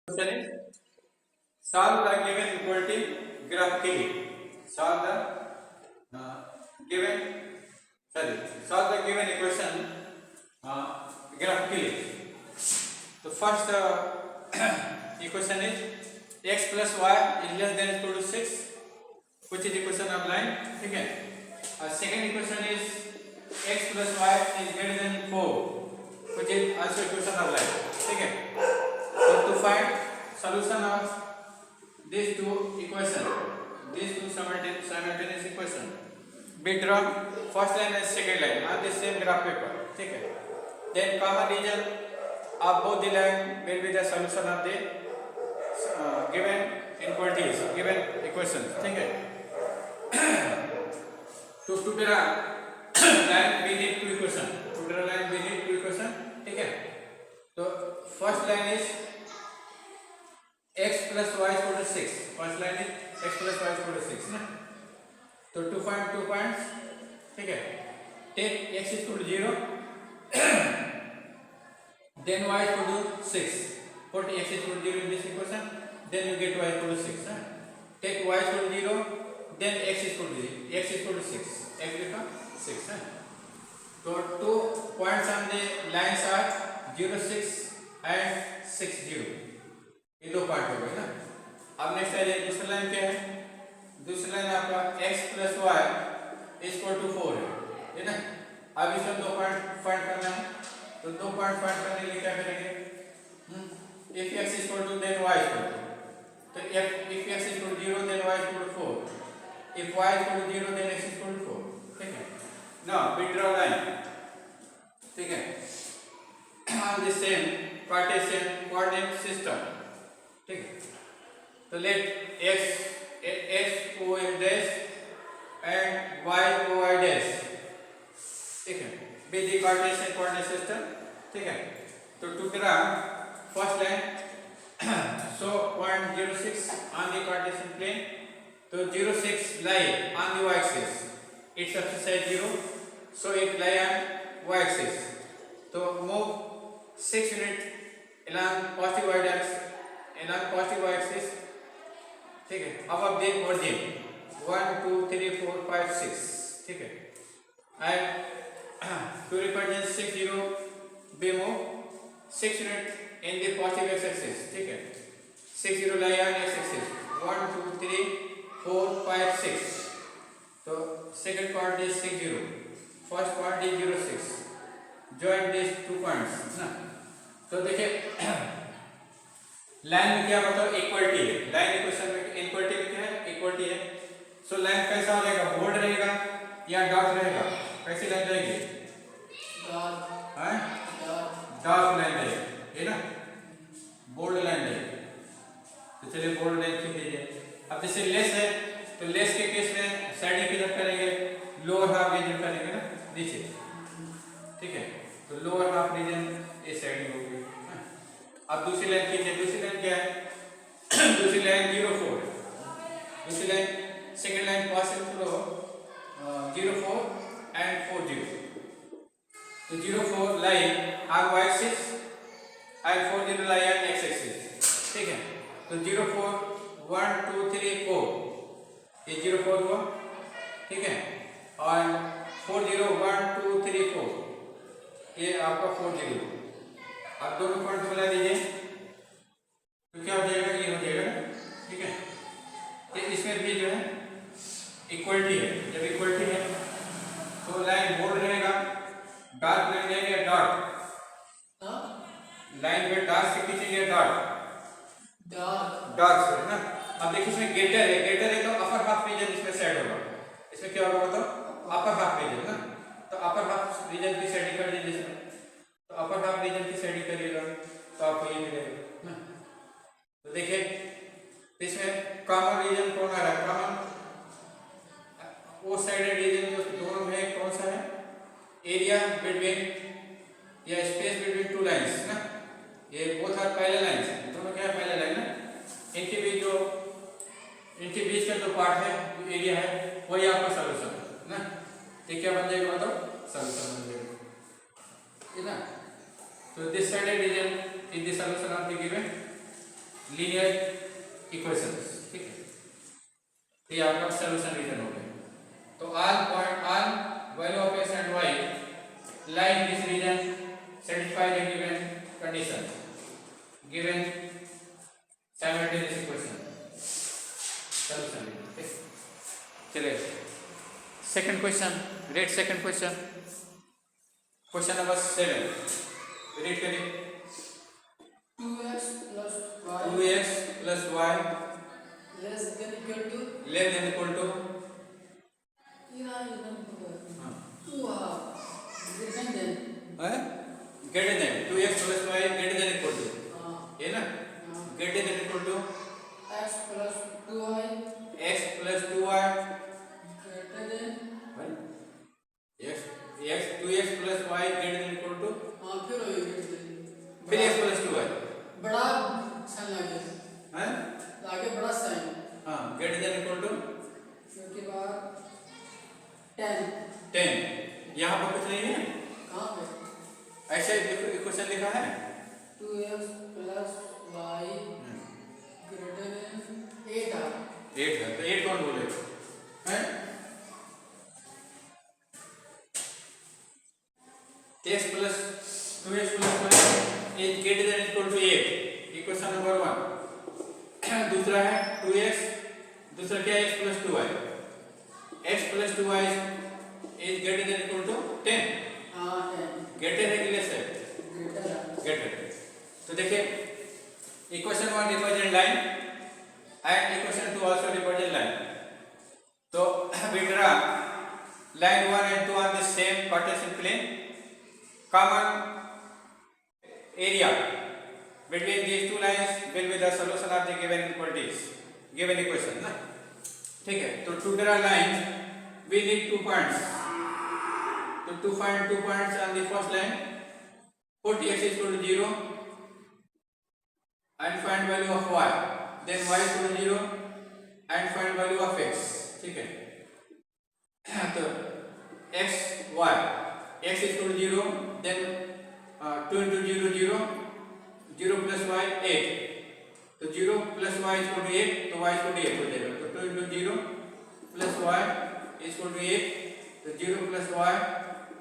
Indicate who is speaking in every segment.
Speaker 1: Question is solve the given equality graphically. Solve the given solve the given equation graphically. The first equation is x plus y is less than equal to 6, which is equation of line. Okay. Second equation is x plus y is greater than 4, which is also equation of line. Okay. So to find solution of these two equations, these two simultaneous equations, we draw first line and second line on the same graph paper. Okay. Then common region of both the line will be the solution of the given inequalities, given equations. Okay. To draw line we need two equations. To draw line we need two equations. Okay. So first line is x plus y is equal to 6. First line is x plus y is equal to 6. Na? So to find 2 points, okay, take x is equal to 0, then y is equal to 6. Put x is equal to 0 in this equation, then you get y is equal to 6. Na? Take y is equal to 0, then x is equal to 0. X is equal to 6. X becomes 6. Na? So 2 points on the lines are 0, 6 and 6, 0. ये दो part हो गए ना. अब next है दूसरा line क्या है? दूसरा लाइन आपका x plus y equal to 4 है ना. अब इसमें दो पॉइंट फाइंड करना है, तो दो पॉइंट फाइंड करने के लिए क्या करेंगे? If x equal to then y equal to, तो if x equal to 0 then y equal to 4, if y equal to 0 then x equal to 4. ठीक है. Now we draw line. ठीक है. on the same Cartesian coordinate system. ठीक है. तो late x o m dash and y o y dash, ठीक है, be the Cartesian coordinate system. ठीक है. तो to draw first line, so point 06 on the Cartesian plane. तो 06 lie on the y axis, its axis is 0, so it lie on y axis. तो move 6 unit along positive y axis, along positive y axis. ठीक है. above the origin 1 2 3 4 5 6. ठीक है. and to represent 6 0 we move 6 unit in the positive x axis. ठीक है. 6 0 lie on x axis 1 2 3 4 5 6. तो second part is 6 0, first part is 0 6. join these two points ना. तो देखिए लाइन में क्या मतलब इक्वलिटी है. लाइन इक्वेशन में इक्वलिटी में क्या है? इक्वलिटी है. सो लाइन कैसा हो जाएगा? बोल्ड रहेगा या डॉट रहेगा? कैसी लाइन रहेगी? डॉट. हैं? डॉट लाइन रहेगी, है ना. बोल्ड लाइन रहेगी. तो चलिए बोल्ड लाइन खींच दीजिए. अब जैसे लेस है, तो लेस के केस में साइडिंग किधर करेंगे? लोअर हाफ रीजन करेंगे ना, नीचे. ठीक है. तो लोअर हाफ रीजन इस साइड होगी. अब दूसरी लाइन खींचे. दूसरी लाइन क्या है? दूसरी लाइन 0 4 है. दूसरी line second line passing through 0 4 and 4 0. तो 0 4 line on y axis and 4 0 line on x axis. ठीक है. तो 0 4 1 2 3 4, ये 0 4 हुआ. ठीक है. और 4 0 1 2 3 4, ये आपका 4 0. अब दोनों पॉइंट मिला दीजिए, तो क्या हो जाएगा? ये हो जाएगा. ठीक है. तो इसमें भी जो है इक्वलिटी है. जब इक्वलिटी है तो लाइन बोल्ड रहेगा, डार्क लाइन रहेगा डॉट. लाइन में डार्क से खींचेंगे डॉट. डार्क से ना. अब देखिए इसमें ग्रेटर है. ग्रेटर है तो अपर हाफ रीजन इसमें सेट होगा. इसमें क्या होगा? तो अपर हाफ रीजन ना. तो अपर हाफ रीजन की सेटिंग कर दीजिए इसमें. तो अपर हाफ रीजन की सेटिंग करिएगा तो आपको ये मिलेगा ना. तो देखिए इसमें कॉमन रीजन कौन आ रहा है? कॉमन वो साइडेड रीजन जो दोनों में कौन सा है? एरिया बिटवीन या स्पेस बिटवीन टू लाइंस ना. ये बोथ आर पैरेलल लाइंस. दोनों क्या है? पैरेलल लाइन ना. इनके बीच का जो पार्ट है, जो एरिया है, वही आपका सॉल्यूशन है ना. तो क्या बन जाएगा? मतलब सॉल्यूशन बन जाएगा, है ना. So this sided region is the solution of the given linear equations, ठीक है। तो ये आपका सॉल्यूशन रिटर्न हो गया। तो all value of x and y lie in this region satisfy the given condition, given simultaneous equation, solution, okay। चलिए second question, red second question, question number 7 read करिए।
Speaker 2: 2x plus y
Speaker 1: 2x plus y
Speaker 2: less than equal to
Speaker 1: less than equal to
Speaker 2: yeah, you know,
Speaker 1: हाँ
Speaker 2: 2 greater than
Speaker 1: greater than 2x plus y greater than equal to ये ना greater than equal to
Speaker 2: x plus 2y
Speaker 1: x plus 2y
Speaker 2: greater than
Speaker 1: x 2x plus y greater than equal to
Speaker 2: फिर हो greater than
Speaker 1: फिर x plus 2y
Speaker 2: बड़ा sign लगे
Speaker 1: हैं
Speaker 2: आगे बड़ा साइन
Speaker 1: हाँ greater than equal to
Speaker 2: उसके बाद 10
Speaker 1: यहाँ पर कुछ नहीं है
Speaker 2: कहाँ पे
Speaker 1: ऐसे इक्वेशन लिखा है
Speaker 2: 2x plus y greater than 8
Speaker 1: 8 है तो 8 कौन बोलेगा हैं x plus 2x plus y is greater than equal to 8 equation number 1। दूसरा है 2x, दूसरा क्या है x plus 2y, x plus 2y is greater than equal to 10
Speaker 2: हाँ 10
Speaker 1: greater है कि लेस है greater। तो देखिए equation 1 represent line and equation 2 also represent line। तो we draw line 1 and 2 on the same Cartesian plane, common area between these two lines will be the solution of the given equalities, given equation ना, ठीक है। तो to draw line we need 2 points, to find 2 points on the first line, put x is equal to 0 and find value of y, then y is equal to 0 and find value of x, ठीक है। तो x y x is equal to 0 then 2 into 0 0 0 plus y 8, तो 0 plus y is equal to 8 तो y is equal to 8 हो जाएगा। तो 2 into 0 plus y is equal to 8 तो 0 plus y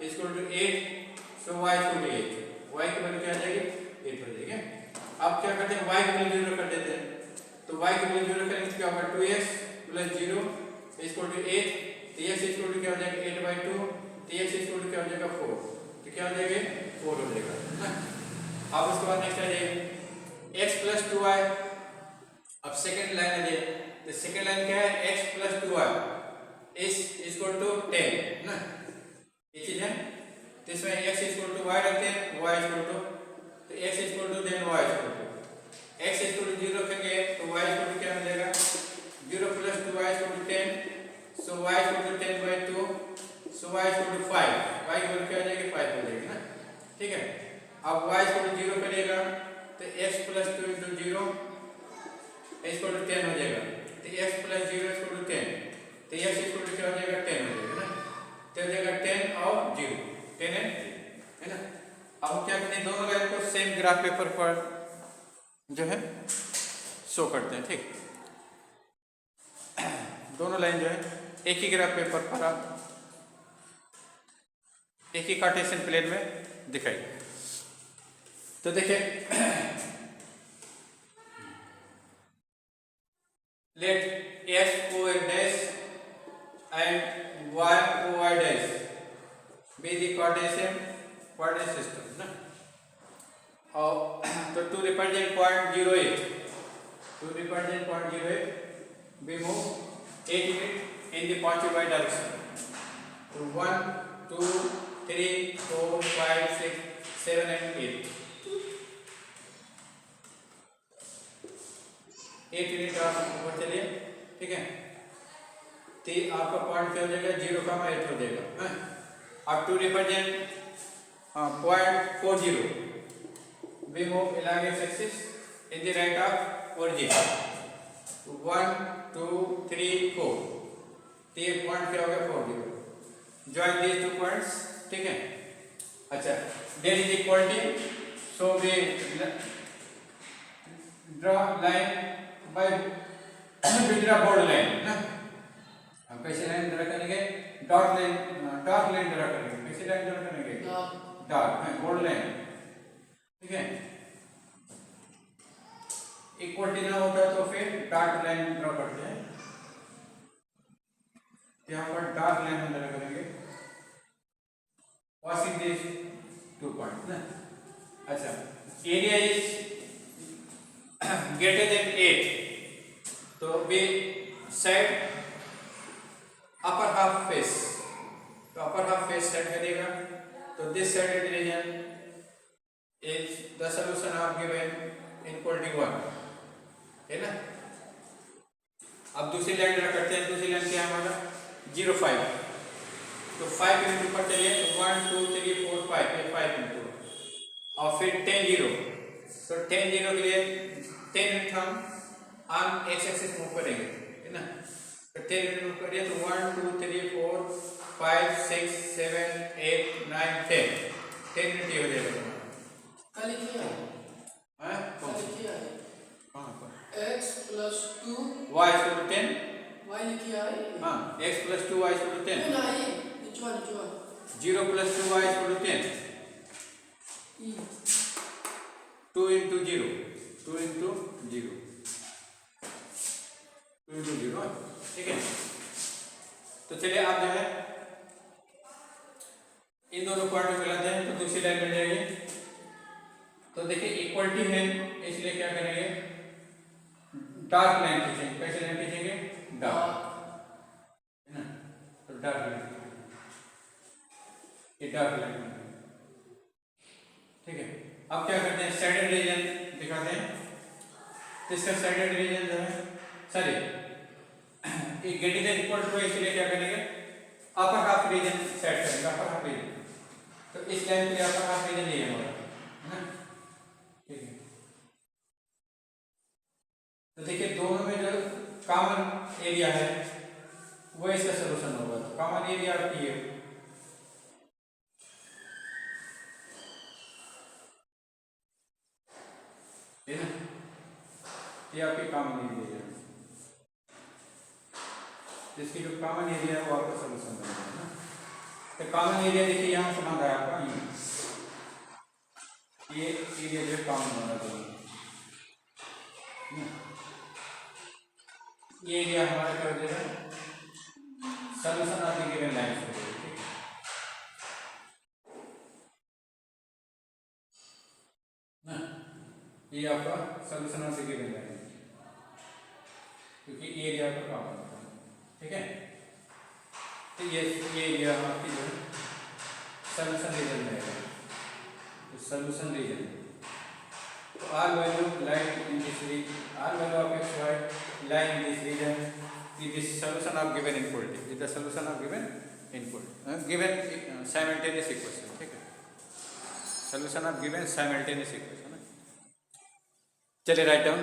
Speaker 1: is equal to 8 so y is equal to 8, y की value क्या आ जाएगी 8 हो जाएगी। अब क्या करते हैं y की वैल्यू 0 कर देते हैं, तो y की वैल्यू 0 करेंगे तो क्या होगा 2x plus 0 is equal to 8 तो x is equal to क्या हो जाएगा 8/2 तो x is equal to क्या हो जाएगा 4 तो क्या हो जाएगा 4 हो जाएगा ना। अब उसके बाद नेक्स्ट आ जाइए x plus 2y, अब सेकंड लाइन आ जाइए तो सेकंड लाइन क्या है x plus 2y is equal to 10 ना, ये चीज है। तो इसमें x is equal to y रखते हैं y is equal to तो x is equal to then y is equal to x is equal to 0 रखेंगे तो y is equal to क्या हो जाएगा 0 plus 2y is equal to 10 so y is equal to 10/2 so y is equal to 5, y की value क्या हो जाएगी 5 हो जाएगी ना, ठीक है। अब y is equal to 0 करिएगा तो x plus 2 into 0 is equal to 10 हो जाएगा तो x plus 0 is equal to 10 तो x is equal to क्या हो जाएगा 10 हो जाएगा ना, तो हो जाएगा 10 और 0 10 है ना। अब क्या करते हैं दोनों लाइन को सेम ग्राफ पेपर पर जो है शो करते हैं, ठीक। दोनों लाइन जो है एक ही ग्राफ पेपर पर आप एक ही कार्टेशियन प्लेन में दिखाई। तो देखिए late x o x dash and y o y dash be the Cartesian coordinate system ना। और तो to represent point 08 we move 8 unit in the positive y direction, so 1 2 3 4 5 6 7 and 8 unit आप ऊपर चलिए, ठीक है। तो आपका पॉइंट क्या हो जाएगा 0,8 हो जाएगा। अब to represent point 40 we move along x axis in the right of origin 1 2 3 4 तो ये पॉइंट क्या हो गया 40, join these two points, ठीक है। अच्छा there is equality so we draw line by बिटरा बोर्ड लाइन ना। हम कैसे लाइन ड्रा करेंगे? डॉट लाइन ड्रा करेंगे। कैसे लाइन ड्रा करेंगे? डॉट बोर्ड लाइन, ठीक है। इक्वलिटी ना होता तो फिर डॉट लाइन ड्रा करते हैं। यहाँ पर डॉट लाइन हम ड्रा करेंगे पासिंग दिस 2 पॉइंट ना। अच्छा, एरिया इज greater than 8, तो we set upper half face, तो upper half face set करेगा। तो this set region is the solution of given inequality 1 है ना। अब दूसरी लाइन ड्रा करते हैं। दूसरी लाइन क्या है हमारा? 0 5, तो 5 यूनिट ऊपर चलिए तो 1 2 3 4 5 ये 5 यूनिट और फिर 10 0, तो 10 0 के लिए 10 यूनिट हम ऑन एक्स एक्सिस मूव करेंगे है ना। तो 10 यूनिट मूव करिए तो 1 2 3 4 5 6 7 8 9 10 यूनिट ये हो जाएगा तुम्हारा।
Speaker 2: कल किया
Speaker 1: हाँ
Speaker 2: कल किया है
Speaker 1: कहाँ पर?
Speaker 2: x plus 2
Speaker 1: y equal to 10।
Speaker 2: y लिखिया है।
Speaker 1: हाँ x plus 2 y equal to 10।
Speaker 2: नहीं निचवा निचवा
Speaker 1: 0 plus 2 y equal to 10।
Speaker 2: e
Speaker 1: 2 into 0, 2 into 0, 2 into 0, ठीक है। तो चलिए आप जो है इन दोनों पॉइंट को मिलाते हैं तो दूसरी लाइन मिल जाएगी। तो देखिए इक्वलिटी है इसलिए क्या करेंगे? डार्क लाइन खींचेंगे। कैसे लाइन खींचेंगे? डार्क है ना। तो डार्क लाइन, ये डार्क लाइन, ठीक है। अब क्या करते हैं? साइडेड रीजन दिखाते हैं। तो इसका साइडेड रीजन जो है सॉरी एक ग्रेटर देन इक्वल टू है इसलिए क्या करेंगे? अपर हाफ रीजन सेट करेंगे। अपर हाफ रीजन, तो इस लाइन के लिए अपर हाफ रीजन ये है हमारा है ना, ठीक है। तो देखिए दोनों में जो कॉमन एरिया है वो इसका सलूशन होगा। तो कॉमन एरिया आपकी है ना, ये आपकी कॉमन एरिया है। जिसकी जो कॉमन एरिया है वो आपका सलूशन बनेगा ना। तो कॉमन एरिया देखिए यहाँ से बना है आपका ये एरिया जो कॉमन बना चाहिए। ये एरिया हमारा क्या हो जाएगा? Solution of the given line हो जाएगा, ठीक है ना। ये आपका solution of the given line क्योंकि एरिया आपका कॉमन होता है, ठीक है। तो ये एरिया आपकी जो है सलूशन रीजन रहेगा। तो सलूशन रीजन, तो our value line in this region, our value of x y line in this region is the solution of given inequality, is the solution of given inequality, given simultaneous equation, ठीक है। solution of given simultaneous equation, चलिए write down.